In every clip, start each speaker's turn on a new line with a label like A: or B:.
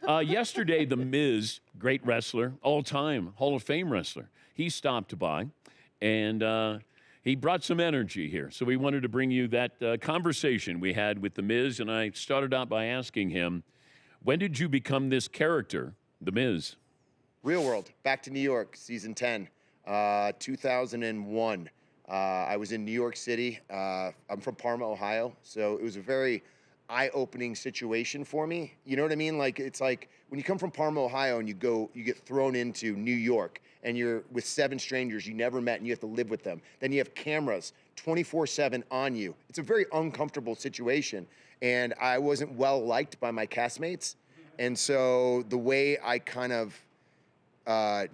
A: Yesterday, the Miz, great wrestler, all-time Hall of Fame wrestler, he stopped by, and he brought some energy here. So we wanted to bring you that conversation we had with the Miz, and I started out by asking him, when did you become this character, the Miz?
B: Real World, back to New York, season 10, 2001. I was in New York City. I'm from Parma, Ohio, so it was a very eye-opening situation for me. You know what I mean? Like, it's like when you come from Parma, Ohio, and you get thrown into New York, and you're with 7 strangers you never met, and you have to live with them. Then you have cameras 24/7 on you. It's a very uncomfortable situation, and I wasn't well liked by my castmates. And so the way I kind of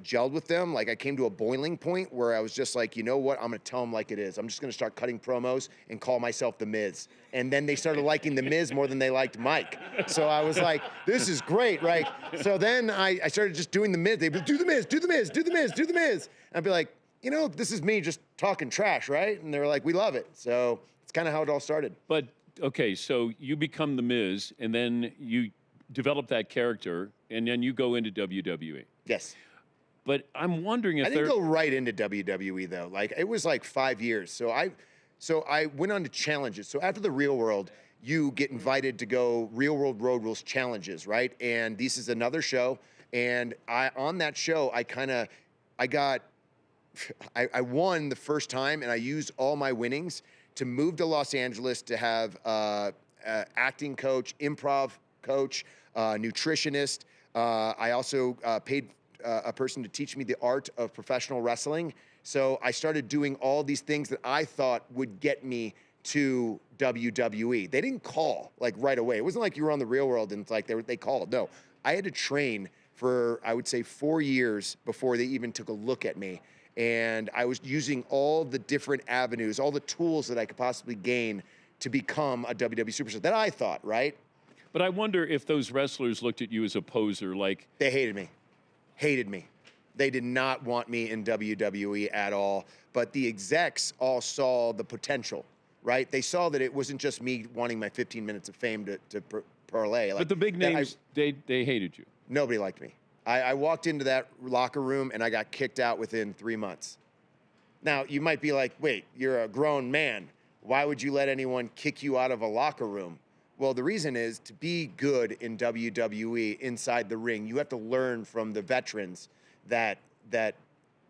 B: gelled with them, like I came to a boiling point where I was just like, you know what, I'm gonna tell them like it is. I'm just gonna start cutting promos and call myself the Miz. And then they started liking the Miz more than they liked Mike. So I was like, this is great, right? So then I started just doing the Miz. They'd be, do the Miz, do the Miz, do the Miz, do the Miz. And I'd be like, you know, this is me just talking trash, right? And they were like, we love it. So it's kind of how it all started.
A: But, okay, so you become the Miz, and then you develop that character, and then you go into WWE.
B: Yes.
A: But I'm wondering if
B: I didn't go right into WWE though. Like it was like 5 years. So I went on to challenges. So after the Real World, you get invited to go Real World Road Rules challenges, right? And this is another show. And on that show, I won the first time, and I used all my winnings to move to Los Angeles to have acting coach, improv coach, nutritionist. I also paid a person to teach me the art of professional wrestling. So I started doing all these things that I thought would get me to WWE. They didn't call like right away. It wasn't like you were on the Real World and it's like they called. No, I had to train for, I would say, 4 years before they even took a look at me. And I was using all the different avenues, all the tools that I could possibly gain to become a WWE superstar that I thought, right?
A: But I wonder if those wrestlers looked at you as a poser, like...
B: They hated me. Hated me. They did not want me in WWE at all. But the execs all saw the potential, right? They saw that it wasn't just me wanting my 15 minutes of fame to parlay. Like,
A: but the big names, they hated you.
B: Nobody liked me. I walked into that locker room and I got kicked out within 3 months. Now, you might be like, wait, you're a grown man. Why would you let anyone kick you out of a locker room? Well, the reason is to be good in WWE inside the ring, you have to learn from the veterans that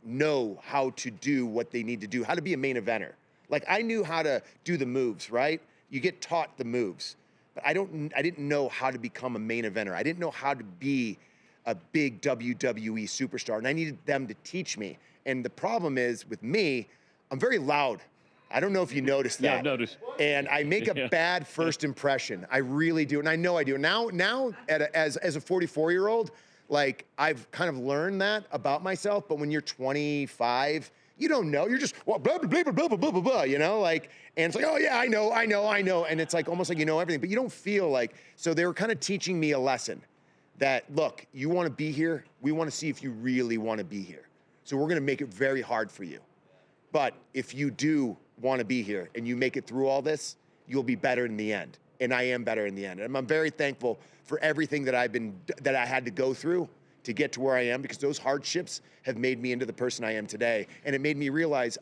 B: know how to do what they need to do, how to be a main eventer. Like I knew how to do the moves, right? You get taught the moves, but I didn't know how to become a main eventer. I didn't know how to be a big WWE superstar, and I needed them to teach me. And the problem is with me, I'm very loud. I don't know if you noticed that.
A: Yeah, I've noticed.
B: And I make a bad first impression. I really do, and I know I do. Now as a 44-year-old, like I've kind of learned that about myself. But when you're 25, you don't know. You're just well, blah, blah, blah, blah, blah, blah, blah, blah, you know, like, and it's like, oh yeah, I know. And it's like almost like you know everything, but you don't feel like, so they were kind of teaching me a lesson that, look, you want to be here. We want to see if you really want to be here. So we're going to make it very hard for you. But if you do want to be here and you make it through all this, you'll be better in the end. And I am better in the end. And I'm very thankful for everything that I had to go through to get to where I am, because those hardships have made me into the person I am today. And it made me realize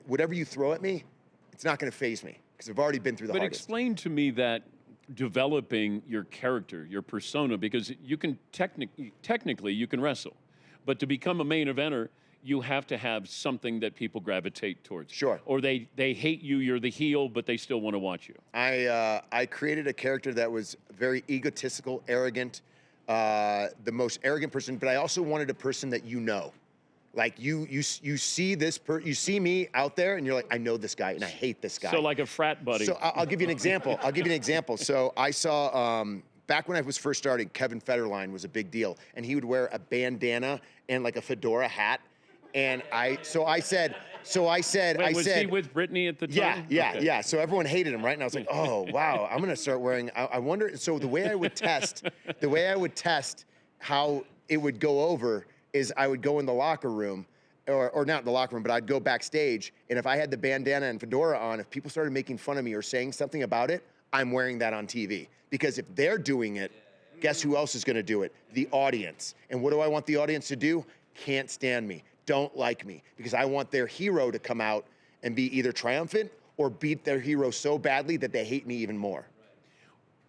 B: whatever you throw at me, it's not going to faze me, because I've already been through the hardest.
A: But explain to me that developing your character, your persona, because you can technically you can wrestle, but to become a main eventer, you have to have something that people gravitate towards.
B: Sure.
A: Or they hate you, you're the heel, but they still want to watch you.
B: I created a character that was very egotistical, arrogant, the most arrogant person, but I also wanted a person that you know. Like you see me out there and you're like, I know this guy and I hate this guy.
A: So like a frat buddy.
B: So I'll give you an example. So I saw, back when I was first starting, Kevin Federline was a big deal, and he would wear a bandana and like a fedora hat. And
A: was he with Brittany at the time?
B: Yeah. So everyone hated him, right? And I was like, oh, wow, I'm gonna start wearing, I wonder, so the way I would test how it would go over is I would go in the locker room, or not in the locker room, but I'd go backstage, and if I had the bandana and fedora on, if people started making fun of me or saying something about it, I'm wearing that on TV. Because if they're doing it, Guess who else is going to do it? The audience. And what do I want the audience to do? Can't stand me, don't like me, because I want their hero to come out and be either triumphant or beat their hero so badly that they hate me even more.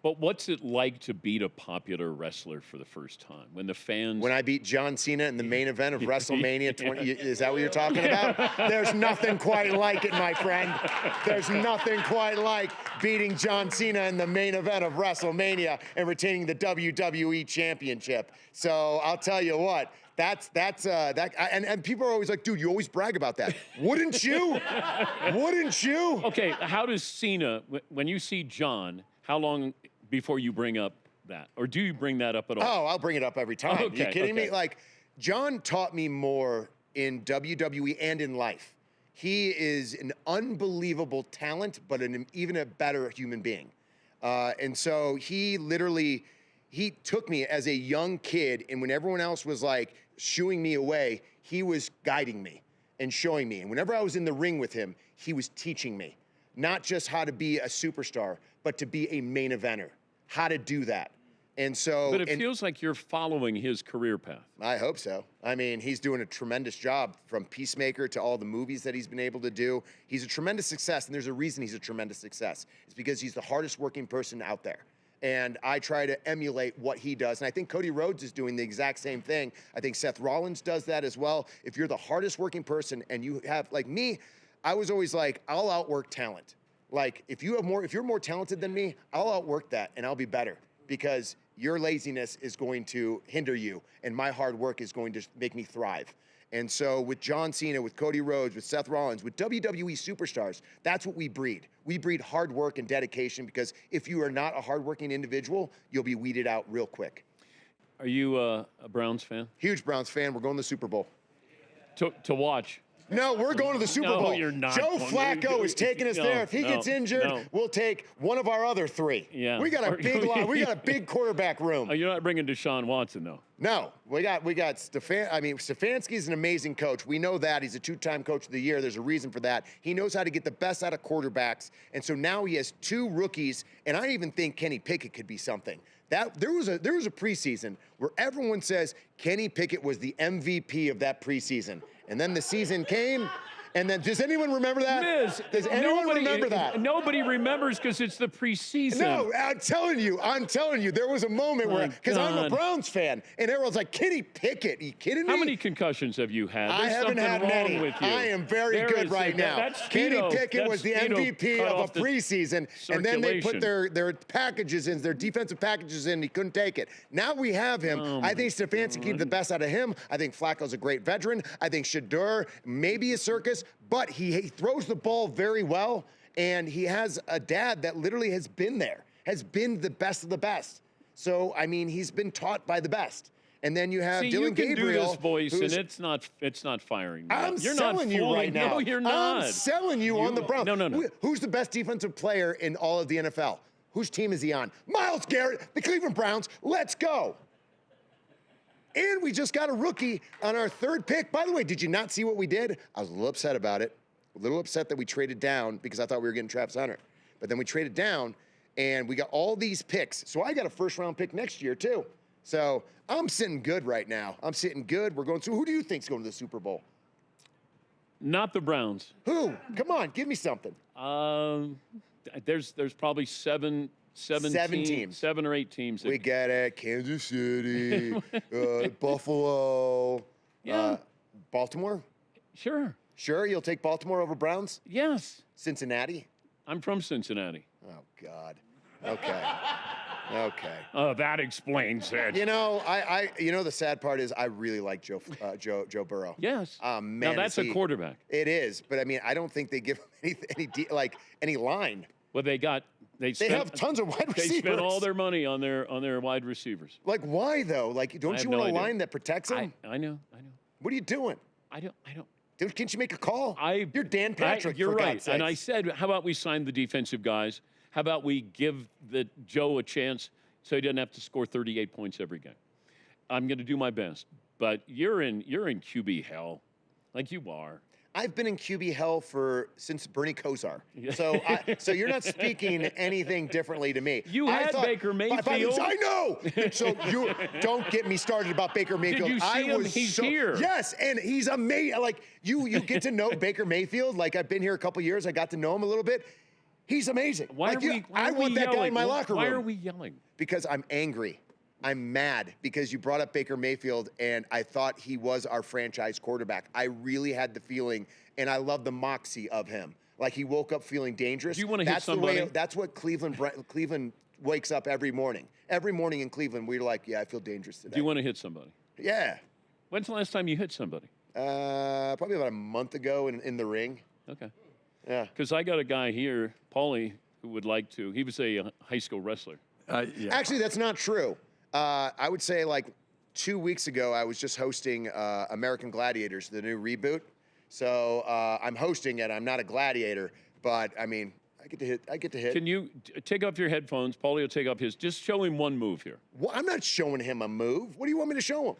A: But what's it like to beat a popular wrestler for the first time? When the fans...
B: When I beat John Cena in the main event of WrestleMania 20, is that what you're talking about? There's nothing quite like it, my friend. There's nothing quite like beating John Cena in the main event of WrestleMania and retaining the WWE Championship. So I'll tell you what, and people are always like, dude, you always brag about that. Wouldn't you? Wouldn't you?
A: Okay, how does Cena, when you see John, how long before you bring up that? Or do you bring that up at all?
B: Oh, I'll bring it up every time.
A: Okay,
B: You kidding me? Like, John taught me more in WWE and in life. He is an unbelievable talent, but even a better human being. And so he took me as a young kid, and when everyone else was like shooing me away, he was guiding me and showing me. And whenever I was in the ring with him, he was teaching me not just how to be a superstar, but to be a main eventer, how to do that. And so,
A: but it feels like you're following his career path.
B: I hope so. I mean, he's doing a tremendous job, from Peacemaker to all the movies that he's been able to do. He's a tremendous success, and there's a reason he's a tremendous success. It's because he's the hardest working person out there. And I try to emulate what he does. And I think Cody Rhodes is doing the exact same thing. I think Seth Rollins does that as well. If you're the hardest working person and you have, like me, I was always like, I'll outwork talent. Like, if you're more talented than me, I'll outwork that and I'll be better, because your laziness is going to hinder you and my hard work is going to make me thrive. And so with John Cena, with Cody Rhodes, with Seth Rollins, with WWE superstars, that's what we breed. We breed hard work and dedication, because if you are not a hardworking individual, you'll be weeded out real quick.
A: Are you a Browns fan?
B: Huge Browns fan. We're going to the Super Bowl.
A: To watch?
B: No, we're going to the Super Bowl.
A: No, you're not.
B: Joe Flacco is taking us there. If he gets injured, we'll take one of our other three.
A: Yeah.
B: We got a big line. We got a big quarterback room.
A: Oh, you're not bringing Deshaun Watson, though.
B: No, we got Stefanski's an amazing coach. We know that. He's a two-time coach of the year. There's a reason for that. He knows how to get the best out of quarterbacks. And so now he has two rookies, and I even think Kenny Pickett could be something. There was a preseason where everyone says Kenny Pickett was the MVP of that preseason. And then the season came, and then, does anyone remember that?
A: Miz,
B: does anyone remember that?
A: Nobody remembers, because it's the preseason.
B: No, I'm telling you, there was a moment where, because I'm a Browns fan, and everyone's like, Kenny Pickett, are you kidding me?
A: How many concussions have you had?
B: I haven't had many.
A: With you.
B: I am very good right now. Kenny Pickett was the MVP of a preseason, and then they put their packages in, their defensive packages in, he couldn't take it. Now we have him. I think Stefanski keeps the best out of him. I think Flacco's a great veteran. I think Shador, maybe a circus, but he throws the ball very well, and he has a dad that literally has been there, has been the best of the best. So, I mean, he's been taught by the best. And then you have Dylan Gabriel.
A: You can do this voice, and it's not firing.
B: You're selling you right now.
A: No, you're not.
B: I'm selling you on the Browns.
A: No.
B: Who's the best defensive player in all of the NFL? Whose team is he on? Myles Garrett, the Cleveland Browns. Let's go. And we just got a rookie on our third pick. By the way, did you not see what we did? I was a little upset about it. A little upset that we traded down, because I thought we were getting Travis Hunter. But then we traded down, and we got all these picks. So I got a first-round pick next year, too. So I'm sitting good right now. I'm sitting good. We're going. So who do you think's going to the Super Bowl?
A: Not the Browns.
B: Who? Come on, give me something.
A: There's probably seven teams. 7 or 8 teams.
B: We get it. Kansas City, Buffalo, Baltimore.
A: Sure.
B: Sure, you'll take Baltimore over Browns?
A: Yes.
B: Cincinnati?
A: I'm from Cincinnati.
B: Oh, God. Okay. Okay.
A: Oh, that explains it.
B: You know, the sad part is I really like Joe Burrow.
A: Yes.
B: Man,
A: now that's a quarterback.
B: It is, but I mean, I don't think they give him any line.
A: Well, they
B: have tons of wide receivers.
A: They spent all their money on their wide receivers.
B: Like, why though? Like, don't you want a line that protects them?
A: I know.
B: What are you doing?
A: I don't.
B: Dude, can't you make a call? You're Dan Patrick.
A: You're
B: for
A: right.
B: God's sakes.
A: And I said, how about we sign the defensive guys? How about we give Joe a chance so he doesn't have to score 38 points every game? I'm going to do my best. But you're in QB hell, like you are.
B: I've been in QB hell since Bernie Kosar. So you're not speaking anything differently to me.
A: You had Baker Mayfield.
B: I know. So you don't get me started about Baker Mayfield.
A: Did you see him? He's here.
B: Yes, and he's amazing. Like you get to know Baker Mayfield. Like I've been here a couple years. I got to know him a little bit. He's amazing. I want that guy in my locker room.
A: Why are we yelling?
B: Because I'm angry. I'm mad because you brought up Baker Mayfield, and I thought he was our franchise quarterback. I really had the feeling, and I love the moxie of him. Like he woke up feeling dangerous.
A: Do you want to hit somebody?
B: That's what Cleveland wakes up every morning. Every morning in Cleveland, we're like, yeah, I feel dangerous today.
A: Do you want to hit somebody?
B: Yeah.
A: When's the last time you hit somebody?
B: Probably about a month ago in the ring.
A: Okay.
B: Yeah.
A: Because I got a guy here, Paulie, who would like to. He was a high school wrestler.
B: Yeah. Actually, that's not true. I would say like 2 weeks ago, I was just hosting American Gladiators, the new reboot. So I'm hosting it. I'm not a gladiator, but I mean, I get to hit.
A: Can you take off your headphones? Paulie will take off his. Just show him one move here.
B: Well, I'm not showing him a move. What do you want me to show him?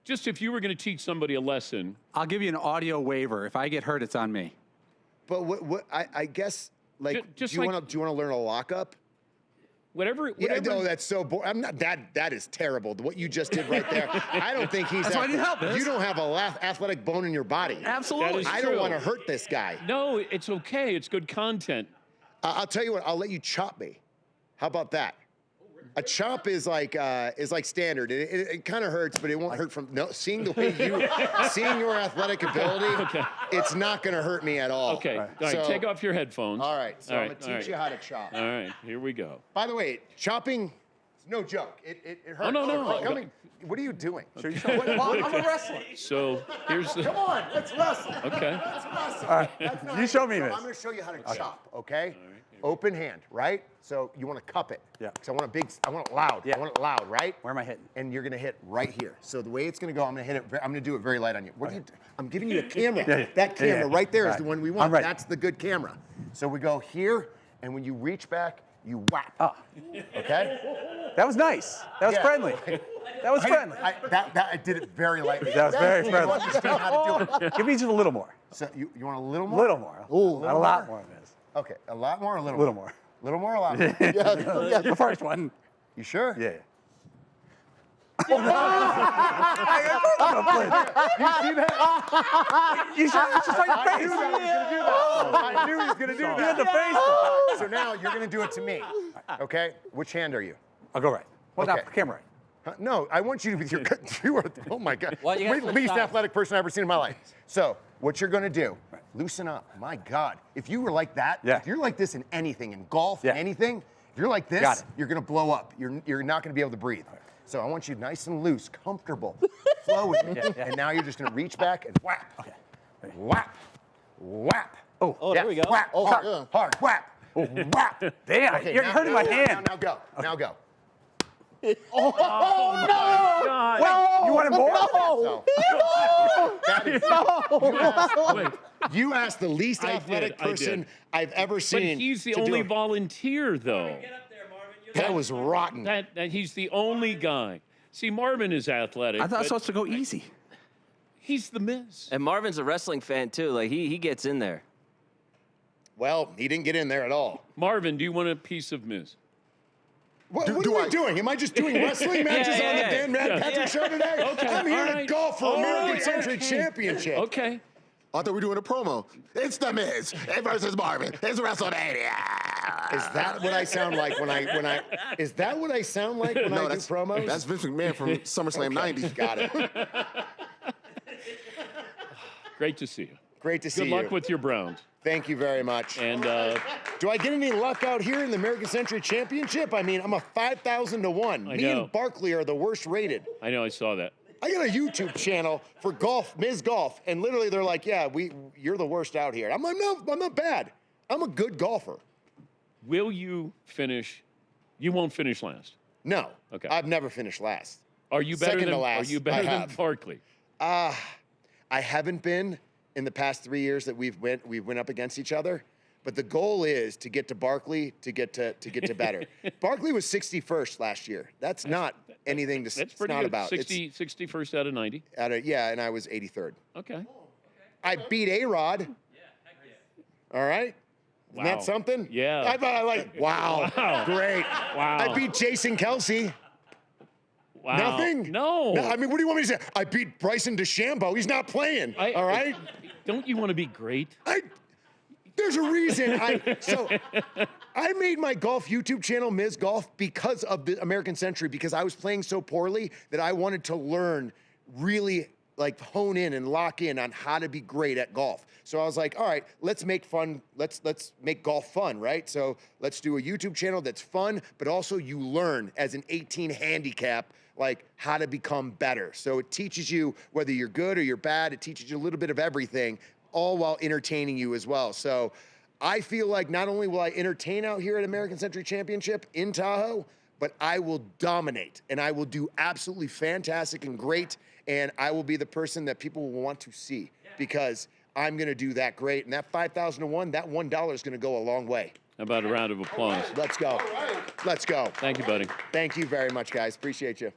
A: Just if you were going to teach somebody a lesson.
C: I'll give you an audio waiver. If I get hurt, it's on me.
B: But I guess like, do you want to learn a lockup?
A: Whatever.
B: Yeah, no, that's so boring. I'm not. That is terrible. What you just did right there. I don't think he's.
C: That's why I need help.
B: You don't have a athletic bone in your body.
C: Absolutely.
B: I don't want to hurt this guy.
A: No, it's okay. It's good content.
B: I'll tell you what. I'll let you chop me. How about that? A chop is like standard. It kind of hurts, but it won't hurt from seeing the way seeing your athletic ability.
A: Okay.
B: It's not going to hurt me at all.
A: Okay. All right. Take off your headphones.
B: All right. So I'm going to teach you how to chop.
A: All right. Here we go.
B: By the way, chopping, it's no joke. It hurts.
A: Oh, no.
B: What are you doing?
C: I'm a wrestler.
A: So here's the.
B: Come on, let's wrestle.
A: Okay.
B: Let's wrestle.
C: All right.
B: You
C: show me this.
B: I'm going to show you how to chop, okay? Open hand, right? So you want to cup it.
C: Yeah.
B: Because I want it loud.
C: Yeah.
B: I want it loud, right?
C: Where am I hitting?
B: And you're going to hit right here. So the way it's going to go, I'm going to do it very light on you. What are you doing? I'm giving you a camera. That camera right there is the one we want. That's the good camera. So we go here, and when you reach back, you whap.
C: Oh.
B: Okay?
C: That was nice. That was friendly. That was friendly.
B: I did it very lightly.
C: That was very
B: You
C: friendly.
B: understand how to do it.
C: Give me just a little more.
B: So you want a little more?
C: A little more.
B: Ooh,
C: Not a lot more of this.
B: Okay, a lot more or a little
C: A little
B: more?
C: more.
B: A little more or a lot more?
C: Yeah. The first one.
B: You sure?
C: Yeah.
B: You see that?
C: You should like the face.
B: I knew he was going to do that.
C: You had the face.
B: So now you're going to do it to me. Okay? Which hand are you?
C: I'll go right. Well,
B: Okay.
C: not camera right.
B: No, I want you to be your. You are, oh my God.
D: Well, you
B: You're
D: gotta
B: the
D: switch
B: least
D: sides.
B: athletic person I've ever seen in my life. So what you're going to do? Loosen up. My God, if you were like that,
C: Yeah.
B: if you're like this in anything, in golf,
C: Yeah.
B: anything, if you're like
C: Got
B: this,
C: it.
B: you're going to blow up. You're not going to be able to breathe. So I want you nice and loose, comfortable, flowing. And now you're just going to reach back and whap.
C: Okay.
B: Whap. Whap.
D: Oh, there we go.
B: Whap. Hard. Hard. Whap. Whap.
C: Damn,
B: Okay,
C: you're
B: now-
C: hurting
B: now-
C: my
B: now-
C: hand.
B: Now go. Now go.
A: God.
C: Wait, you want it more?
B: So, that is, you asked the least
A: I
B: athletic
A: did.
B: person I've ever
A: But
B: seen.
A: he's the
B: to do
A: only
B: it.
A: volunteer, though.
B: That was rotten.
A: That he's the only guy. See, Marvin is athletic.
C: I thought I was
A: but
C: supposed to go easy.
A: he's the Miz.
D: And Marvin's a wrestling fan too. Like he gets in there.
B: Well, he didn't get in there at all.
A: Marvin, do you want a piece of Miz?
B: What are we doing? Am I just doing wrestling matches on the Dan Patrick show today?
A: Okay,
B: I'm here
A: all
B: to
A: right.
B: golf for
A: All
B: American
A: right,
B: Century
A: okay.
B: Championship.
A: Okay.
E: I thought we were doing a promo. It's The Miz versus Marvin. It's WrestleMania.
B: Is that what I sound like when I? Is that what I sound like when I do promos?
E: That's Vince McMahon from SummerSlam '90.
B: Got it.
A: Great to see you.
B: Great to see
A: Good
B: you.
A: luck with your Browns.
B: Thank you very much.
A: And
B: Do I get any luck out here in the American Century Championship? I mean, I'm a 5,000 to 1. Me
A: know.
B: and Barkley are the worst rated.
A: I know I saw that.
B: I got a YouTube channel for golf, Miz Golf, and literally they're like, "Yeah, you're the worst out here." I'm like, "No, I'm not bad. I'm a good golfer."
A: Will you finish? You won't finish last.
B: No.
A: Okay.
B: I've never finished last.
A: Are you better
B: Second
A: than?
B: to last,
A: Are you better
B: I
A: than
B: have.
A: Barkley?
B: I haven't been in the past 3 years that we've went up against each other. But the goal is to get to Barkley, to get to better. Barkley was 61st last year. That's not anything to
A: That's
B: it's
A: pretty
B: not
A: good.
B: about.
A: 61st out of 90.
B: Yeah, and I was 83rd.
A: Okay.
B: I beat A-Rod. All right. Isn't
A: Wow.
B: that something?
A: Yeah.
B: I like, wow. Great.
A: Wow.
B: I beat Jason Kelsey.
A: Wow.
B: Nothing?
A: No.
B: I mean, what do you want me to say? I beat Bryson DeChambeau. He's not playing. All right?
A: Don't you want to be great?
B: There's a reason. I made my golf YouTube channel, Miz Golf, because of the American Century, because I was playing so poorly that I wanted to learn, really like hone in and lock in on how to be great at golf. So I was like, all right, let's make fun. Let's make golf fun, right? So let's do a YouTube channel that's fun, but also you learn as an 18 handicap, like how to become better. So it teaches you whether you're good or you're bad. It teaches you a little bit of everything, all while entertaining you as well. So I feel like not only will I entertain out here at American Century Championship in Tahoe, but I will dominate and I will do absolutely fantastic and great. And I will be the person that people will want to see because I'm going to do that great. And that 5,000 to 1, that $1 is going to go a long way.
A: How about a round of applause?
B: Let's go. Let's go.
A: Thank you, buddy.
B: Thank you very much, guys. Appreciate you.